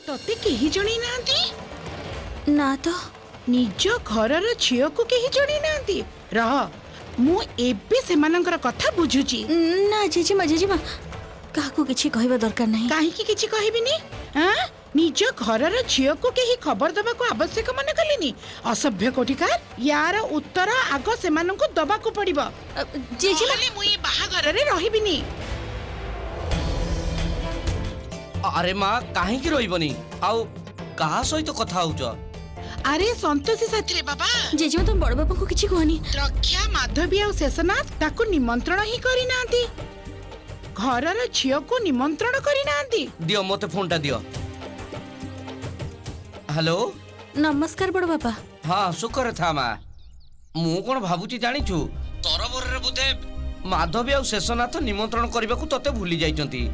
तते केही जणी नांती ना तो निज घरर झियो को केही जणी नांती रह मु एबे सेमानंकर कथा बुझुची ना जेजेमा काकू किछि कहबा दरकार नहीं। काहे की किछि कहबिनी हां निज घरर झियो को केही खबर दबा को आवश्यक मन कलिनी असभ्य कोटिकार यार उत्तर आग सेमानंको दबा को पड़िबो जेजेमा मु ए बाहा घररे रहिबिनी। अरे माँ कहीं रही आउ कहा सहित कथा होउछ? अरे संतोषी साथी रे बाबा जेजेमा तुम बड़ बाबा को किछि कहनी। रक्षा माधवी आ शेषनाथ ताको निमंत्रण ही करी नांती घरर झियो को निमंत्रण करी नांती। दियो मते फोनटा दियो। हेलो नमस्कार बड़ बाबा। हाँ सुकर था माँ मु कौन भाबुची जानिछु तरबर रे बुधे माधवी आ शेषनाथ निमंत्रण करने को तते भूली जाइचंती।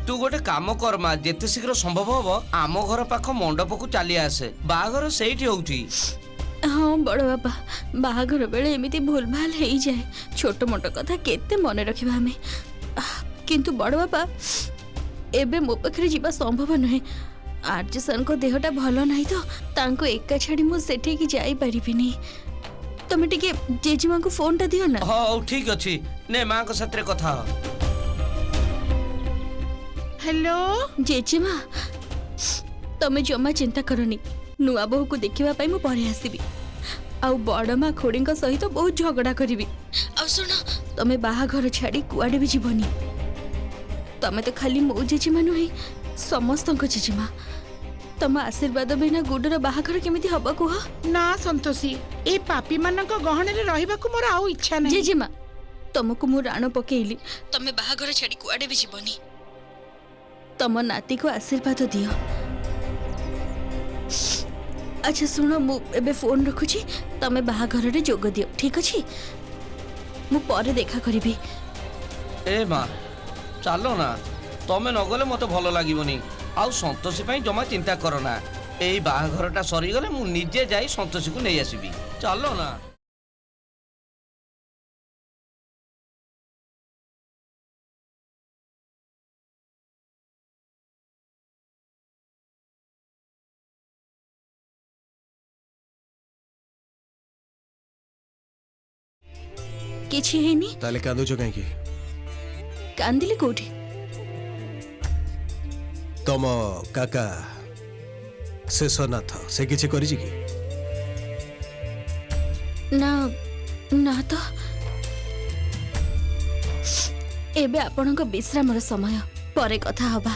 तू गोटे काम कर माँ जेते शीघ्र संभव हबो आम घर पाख मंडप को चली आसे बाहागर सेठी होउची। हाँ बड़ बाबा बाहागर बेले एमिति भूल भाल हो जाए छोट मोट कथा केते मने रखिबा हमें किंतु बड़ बाबा एबे मो पाखरे जीवा संभव नहे। आर्ज सन को देहटा भलो नाही तो तांको एका छाड़ी मु सेठी की जाई परिबिनी। तमे टिके जेजेमा को फोनटा दियो ना। हाँ ठीक अच्छी ने माँ को साथ कथा हो। हेलो जेजेमा तमे जमा चिंता करनी नुआ बहु को देखिबा पई मु परे आसीबी आउ बड़ माँ खोड़ी सहित बहुत झगड़ा करी। आ सुन तमे बाहाघर छाड़ी कुआडे भी जीवनी तमे तो खाली मो जेजेमा नुहे समस्त जेजेमा तम आशीर्वाद बिना गुडर बाहाघर केमिति हबा कुह। ना संतोषी ए पापी मानक गहणे रे रहिबा को मोर आउ इच्छा नै। जेजेमा तुमको मु राण पकेइली तमे बाहाघर छाड़ी कुआडे भी जीवनी तम नाती को आशीर्वाद दियो। अच्छा सुनो मु एबे फोन रखुची तमे बाहाघर रे जोग दियो ठीक अछि मु परे देखा करिबी। ए माँ चलो ना तमें नगले मत भल लगे आउ संतोषी जमा चिंता करना यही बाहाघरटा सरीगले मु निजे जाई संतोषी को नहीं आसबि चलो ना। किछि हेनी ताले कांदुछ कहीं कांदिले कोठी तम काका शेषनाथ से किछि करिछि कि ना ना तो एबे आपनक विश्रामर समय परे कथा हबा।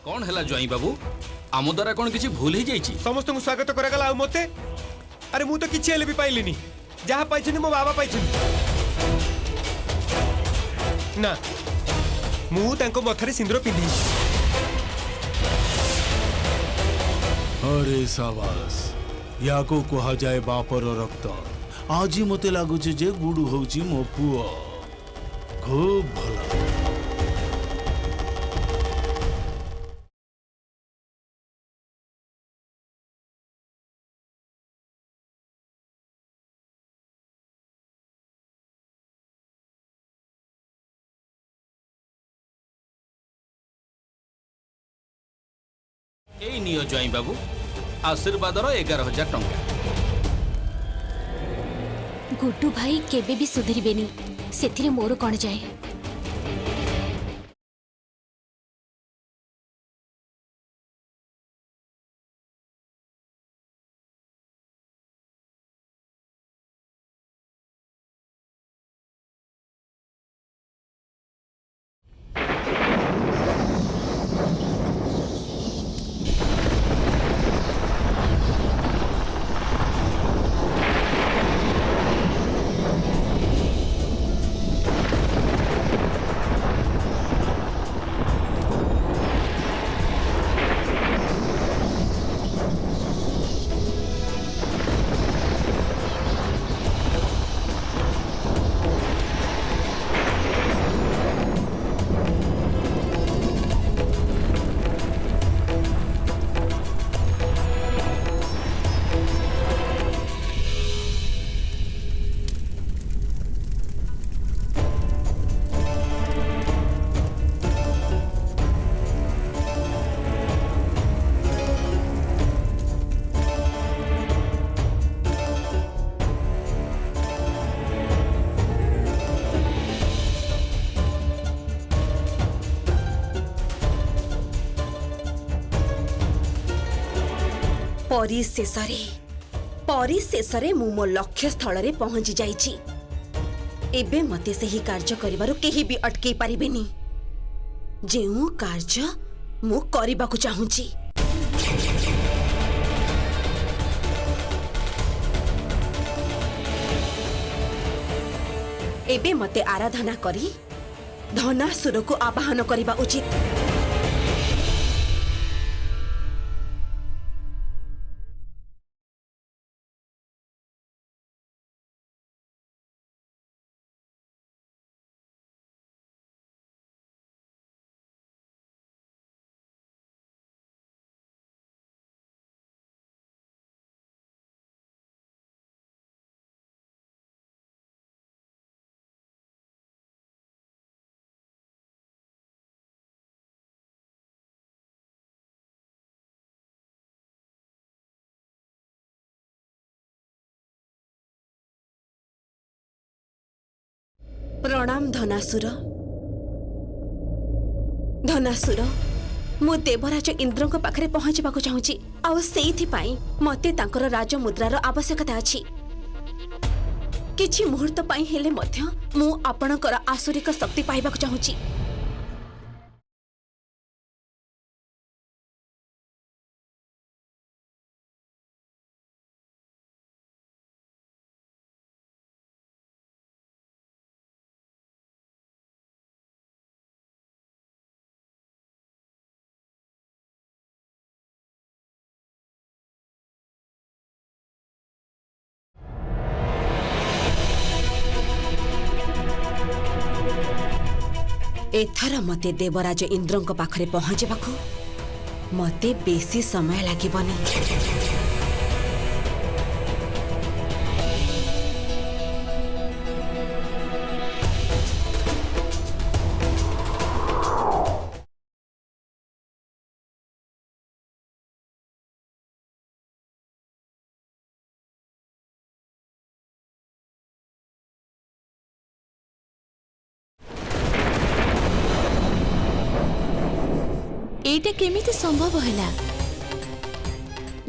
कौन है ज्वाई बाबू आम द्वारा कौन किसी भूल ही जाइए समस्त को स्वागत करागला आ मते अरे मु तो किछि हेले भी पाइलिनी जहाँ पाइछनी मो बाबा पाइछनी ना मु तांको मथारे सिंदूर पिंधि अरे साबास या को कहा जाए बापर रक्त आज मते लागुचे जे गुडू होउची मो पुओ खूब भला ए नियो ज्वाई बाबू आशीर्वाद 11,000 टंका गुड्डू भाई केबे भी सुधरिबेनी सेथिरे मोर कौन जाए। परिशेषरे मु मो लक्ष्य स्थल रे पहुंची जाइछि। एबे मते सही कार्य करिबारु केही भी अटके पारिबेनी। जेउ कार्य मु करिबाकु चाहूछि एबे मते आराधना करी धनासुर को आवाहन करिबा उचित। प्रणाम धनासुर। धनासुर मु देवराज इंद्र को पाखरे पहुंचबाकु चाहूची आ सेइथि पाई मते तांकर राज मुद्रार आवश्यकता अछि। किछि मुहूर्त पाई हेले मध्य मु आपणकर आसुरिक शक्ति पाइबाकु चाहूची। एथर मते देवराज इंद्र पाखरे पहुंचबाकू मते बेसी समय लागिबनी। एटा केमिति संभव हैला?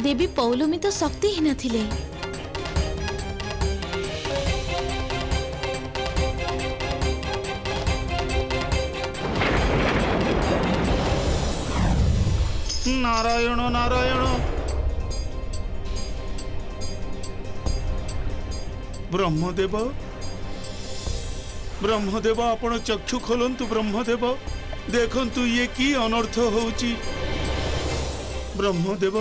देवी पौलोमी तो शक्तिहीन थिले। नारायण नारायण। ब्रह्मदेव ब्रह्मदेव आपण चक्षु खोलंतु। ब्रह्मदेव देखंतु ये की अनर्थ होउची। ब्रह्मदेव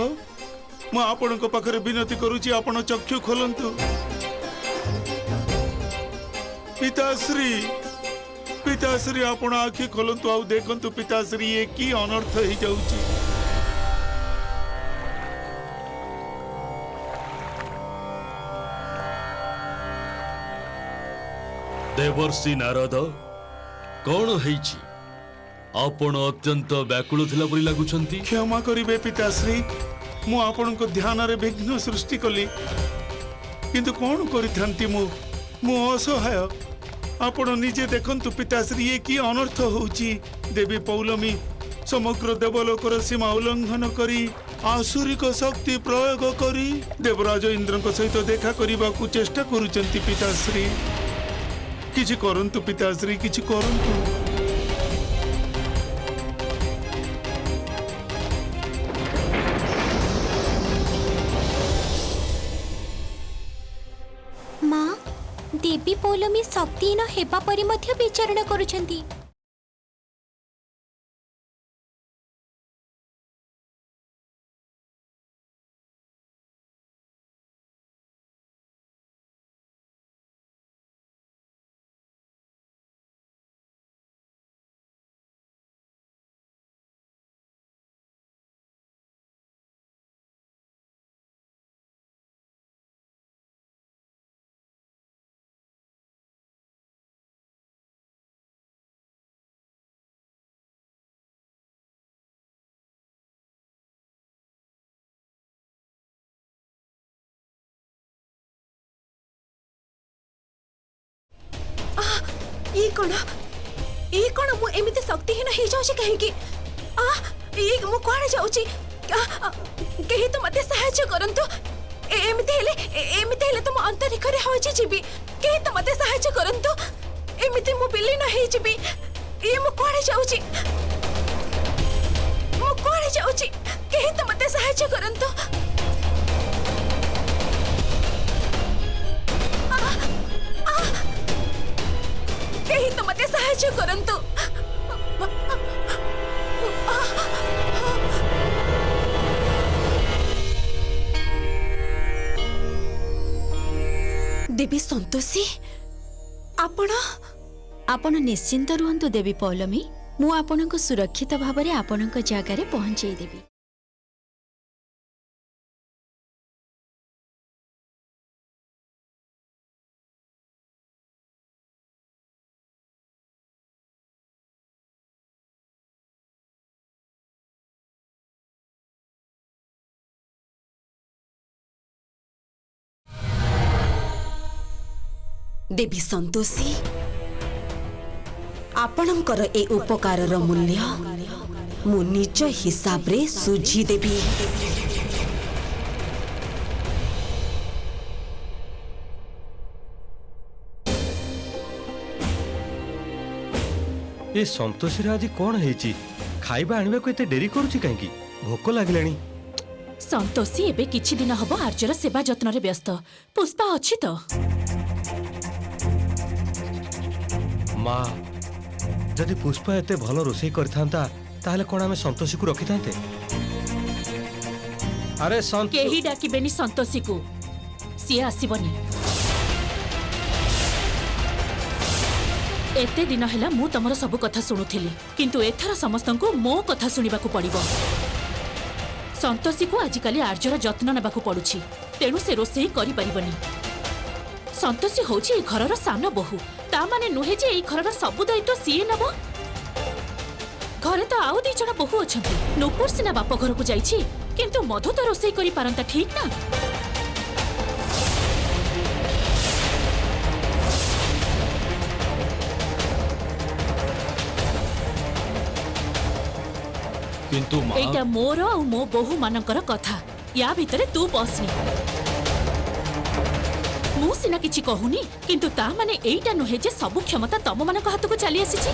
मु आपण पाखरे विनती करूची आपण चक्षु खोलंतु। पिताश्री पिताश्री आपण आखि खोलंतु आउ देखंतु पिताश्री ये की अनर्थ हो जाउची। देवर्षि नारद कौन ହେଇଛି? ଆପଣ ଅତ୍ୟନ୍ତ ବ୍ୟାକୁଳ ଥିଲା ପରି ଲାଗୁଛନ୍ତି। क्षमा करिबे पिताश्री मु आपण को ध्यान रे विघ्न सृष्टि कली किंतु कौन करिथांती मु असहाय। आपण निजे देखंतु पिताश्री ये की अनर्थ होउची। देवी पौलमी समग्र देवलोकर सीमा उल्लंघन करी आसुरिक शक्ति प्रयोग करी देवराज इंद्र सहित देखा करने को चेष्टा करुचंती। पिताश्री किछि करंतु पिताश्री किछि करंतु। माँ देवी पौलमी शक्तिहीन हेबा परी मध्य विचारण करुछंती। ये कौन मु एमिते शक्तिहीन हो जाउची कहीं ये मु कोआडे जाउची कहीं तो मते सहायता करंतु। एमिते हेले तुम अंतरिक्ष रे होजी जीबी कहीं तो मते सहायता करंतु। एमिते मु बिली न हे जीबी ये मु कोआडे जाउची कहीं तो मते सहायता करंतु। कहीं तो मते सहायता करंतु। देवी संतोषी आपण निश्चिंत रुहंतु देवी पौलमी मु आपणको सुरक्षित भाबरे आपणको जागा रे पहुंचेई देबी। देवी संतोषी आपणकर ए उपकारर मूल्य मु निज हिसाब रे सुझी देबी। ए संतोषी आज कौन है खाइबा आनिबा को एते डेरी करूची काहेकि भोक लागलानी। संतोषी एबे किछि दिन हबो आर्जर सेवा जत्न रे व्यस्त। पुष्पा अछि तो माँ जदि पुष्पा एते भल रोषेई करथांता ताहले कोन आमे संतोषी को रखी थांते। अरे केही डाकिबेनी संतोषी को सी आसीबनी। एते दिन हैला मु तमर सब कथा सुनुथिली किंतु एथर समस्तंको मो कथा सुनिबाकू पड़िबो। संतोषी को आजिकाली आर्जर जत्न नेबाकू पड़ुछि तेणु से रोषेई करि परिबनी। संतोषी होछि ए घरर सान बहु ता माने नुहे जे ए घरर सब दायित्व सीए नब। घरे तो आउ 2 जण बहु अछंती। नुपुर सिना बाप घर को जाइछि किंतु मधु तो रोषेई करि पारंता ठीक ना। किंतु मां एटा मोर आ मो बहु मानकर कथा या भितरे तू पसनी। मु सिना किछि कहूनी किंतु ता माने एइटा नुहे जे सब क्षमता तम मानक हाथ को चली आसीछि।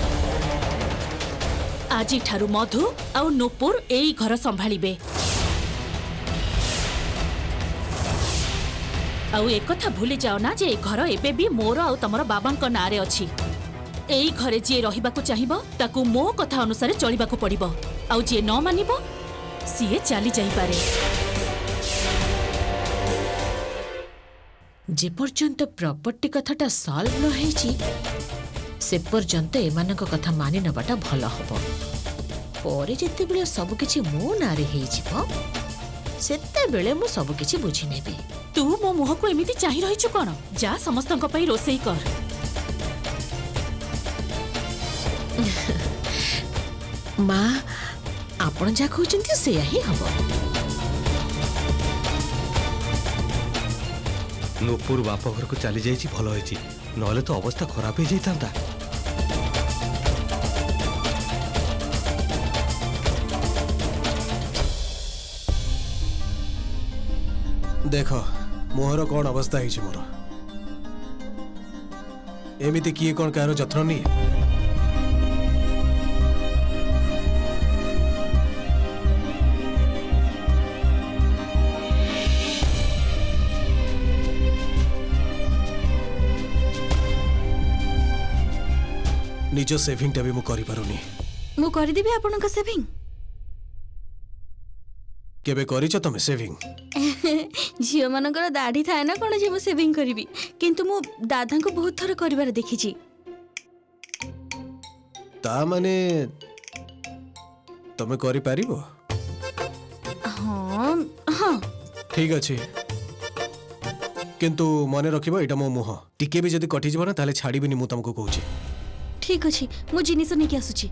ଆଜିଠାରୁ ମଧୁ ଆଉ ନୁପୁର ଏଇ ଘର ସମ୍ଭାଳିବେ। ଆଉ ଏକଥା ଭୁଲି ଯାଅ ନା ଯେ ଏ ଘର ଏବେ ବି ମୋର ଆଉ ତମର ବାବାଙ୍କ ନାଁରେ ଅଛି। ଏଇ ଘରେ ଯିଏ ରହିବାକୁ ଚାହିଁବ ତାକୁ ମୋ କଥା ଅନୁସାରେ ଚଳିବାକୁ ପଡ଼ିବ, ଆଉ ଯିଏ ନ ମାନିବ ସିଏ ଚାଲି ଯାଇପାରେ। যেপর্যন্ত প্রপর্টি কথাটা সলভ ন হয়েছি সে পর্যন্ত এମାନଙ୍କ কথা মানি নেবাটা ভাল হব। পরে যেতেবেলে সবকিছি মো নাঁরে হয়েଯିବ সেতেবেলে মু সবকিছি বুঝি নেবি। ତୁ ମୋ ମୁହଁକୁ ଏମିତି ଚାହିଁ ରହିଛୁ କଣ? ଯା ସମସ୍ତଙ୍କ ପାଇଁ ରୋଷେଇ କର। মা আপন যা কହୁଛନ୍ତି সেয়া ହିଁ হব। ନୂପୁର ବାପ ଘରକୁ ଚାଲି ଯାଇଛି, ଭଲ ହେଇଛି, ନହେଲେ ତ ଅବସ୍ଥା ଖରାପ ହେଇଯାଇଥାନ୍ତା। ଦେଖ ମୁହଁର କ'ଣ ଅବସ୍ଥା ହେଇଛି ମୋର। ଏମିତି କିଏ କ'ଣ କାହାର ଯତ୍ନ ନିଏ? ନିଜ ସେଭିଂଟା ବି ମୁଁ କରିପାରୁନି। ମୁଁ କରିଦେବି ଆପଣଙ୍କ ସେଭିଂ। କେବେ କରିଛ ତମେ ସେଭିଂ? ଝିଅମାନଙ୍କର ଦାଢ଼ି ଥାଏ ନା କ'ଣ ଯେ ମୁଁ ସେଭିଂ କରିବି, କିନ୍ତୁ ମୁଁ ଦାଦାଙ୍କୁ ବହୁତ ଥର କରିବାର ଦେଖିଛି। ତା ମାନେ ତମେ କରିପାରିବ? ହଁ ହଁ ଠିକ ଅଛି, କିନ୍ତୁ ମନେ ରଖିବ ଏଇଟା ମୋ ମୁହଁ। ଟିକେ ବି ଯଦି କଟିଯିବ ନା ତାହେଲେ ଛାଡ଼ିବିନି, ମୁଁ ତମକୁ କହୁଛି। ଠିକ୍ ଅଛି, ମୁଁ ଜିନିଷ ନେଇକି ଆସୁଛି।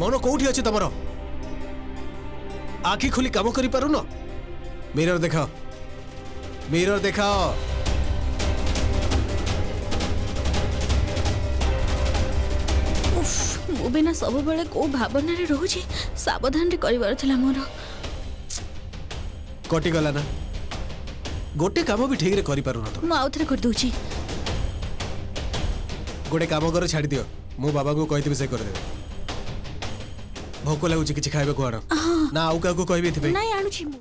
ମନ କୋଉଠି ଅଛି ତମର? ଆଖି ଖୋଲି କାମ କରିପାରୁନ? ମିରର ଦେଖାଅ, ମିରର ଦେଖାଅ। ମୁଁ ବିନା ସବୁବେଳେ କୋଉ ଭାବନାରେ ରହୁଛି, ସାବଧାନରେ କରିବାର ଥିଲା ମୋର। କଟିଗଲା ନା? ଗୋଟେ କାମ ବି ଠିକରେ କରିପାରୁନ ତମେ। ମୁଁ ଆଉ ଥରେ କରିଦଉଛି। ଗୋଟେ କାମ କର, ଛାଡ଼ି ଦିଅ, ମୁଁ ବାବାଙ୍କୁ କହିଥିବି ସେ କରିଦେବେ। ଭୋକ ଲାଗୁଛି କିଛି ଖାଇବାକୁ ଆଣ ନା ଆଉ କାହାକୁ କହିବି ଏଥିପାଇଁ ନାଇଁ ଆଣୁଛି ମୁଁ